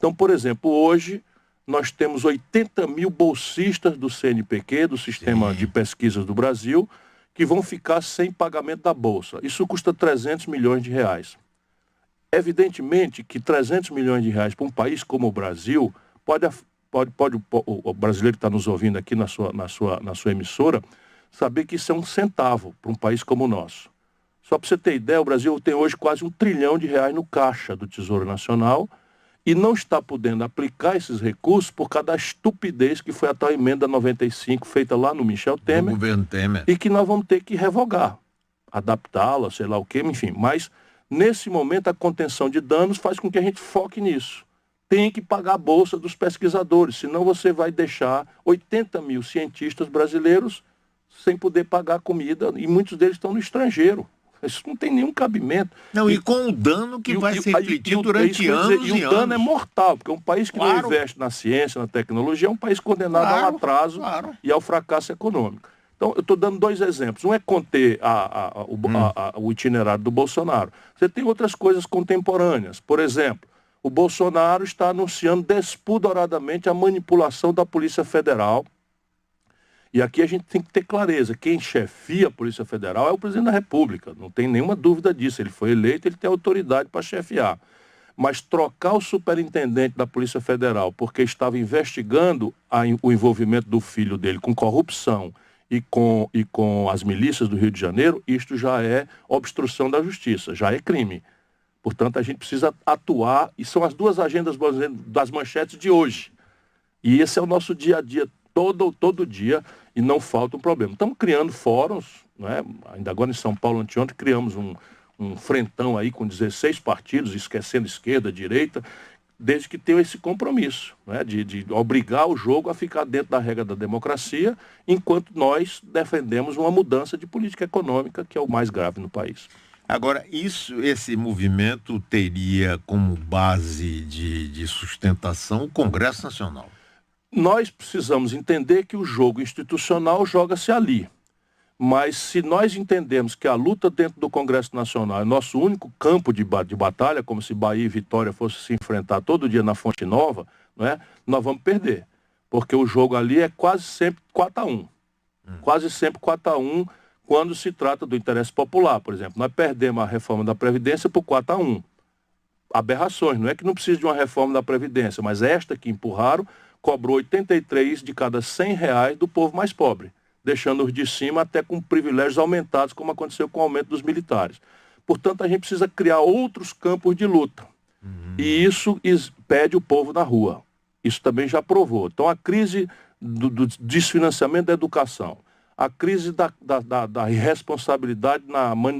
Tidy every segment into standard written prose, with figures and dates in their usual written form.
Então, por exemplo, hoje nós temos 80 mil bolsistas do CNPq, do Sistema de Pesquisas do Brasil, que vão ficar sem pagamento da bolsa. Isso custa 300 milhões de reais. Evidentemente que 300 milhões de reais para um país como o Brasil, o brasileiro que está nos ouvindo aqui na sua emissora, saber que isso é um centavo para um país como o nosso. Só para você ter ideia, o Brasil tem hoje quase R$1 trilhão no caixa do Tesouro Nacional e não está podendo aplicar esses recursos por causa da estupidez que foi a tal emenda 95 feita lá no Michel Temer, do governo Temer, e que nós vamos ter que revogar, adaptá-la, sei lá o quê, enfim. Mas, nesse momento, a contenção de danos faz com que a gente foque nisso. Tem que pagar a bolsa dos pesquisadores, senão você vai deixar 80 mil cientistas brasileiros sem poder pagar comida, e muitos deles estão no estrangeiro. Isso não tem nenhum cabimento. Não, e com o dano que vai se refletir durante anos e anos. E o dano é mortal, porque um país que não investe na ciência, na tecnologia, é um país condenado ao atraso e ao fracasso econômico. Então, eu estou dando 2 exemplos. Um é conter o itinerário do Bolsonaro. Você tem outras coisas contemporâneas. Por exemplo, o Bolsonaro está anunciando despudoradamente a manipulação da Polícia Federal. E aqui a gente tem que ter clareza, quem chefia a Polícia Federal é o presidente da República, não tem nenhuma dúvida disso, ele foi eleito, ele tem autoridade para chefiar. Mas trocar o superintendente da Polícia Federal porque estava investigando o envolvimento do filho dele com corrupção e com as milícias do Rio de Janeiro, isto já é obstrução da justiça, já é crime. Portanto, a gente precisa atuar, e são as 2 agendas das manchetes de hoje. E esse é o nosso dia a dia, todo dia, e não falta um problema. Estamos criando fóruns, né? Ainda agora em São Paulo, anteontem, criamos um frentão aí com 16 partidos, esquecendo esquerda, direita, desde que tenham esse compromisso, né? de obrigar o jogo a ficar dentro da regra da democracia, enquanto nós defendemos uma mudança de política econômica, que é o mais grave no país. Agora, esse movimento teria como base de sustentação o Congresso Nacional? Nós precisamos entender que o jogo institucional joga-se ali. Mas se nós entendemos que a luta dentro do Congresso Nacional é nosso único campo de batalha, como se Bahia e Vitória fossem se enfrentar todo dia na Fonte Nova, não é? Nós vamos perder. Porque o jogo ali é quase sempre 4-1. Quase sempre 4-1 quando se trata do interesse popular. Por exemplo, nós perdemos a reforma da Previdência por 4-1. Aberrações, não é que não precisa de uma reforma da Previdência, mas esta que empurraram cobrou 83 de cada 100 reais do povo mais pobre, deixando os de cima até com privilégios aumentados, como aconteceu com o aumento dos militares. Portanto, a gente precisa criar outros campos de luta. E isso pede o povo na rua. Isso também já provou. Então, a crise do desfinanciamento da educação, a crise da irresponsabilidade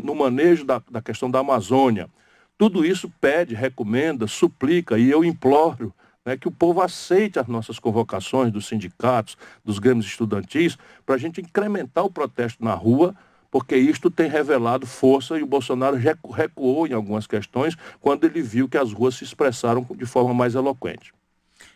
no manejo da questão da Amazônia, tudo isso pede, recomenda, suplica, e eu imploro, né, que o povo aceite as nossas convocações dos sindicatos, dos grêmios estudantis, para a gente incrementar o protesto na rua, porque isto tem revelado força, e o Bolsonaro recuou em algumas questões quando ele viu que as ruas se expressaram de forma mais eloquente.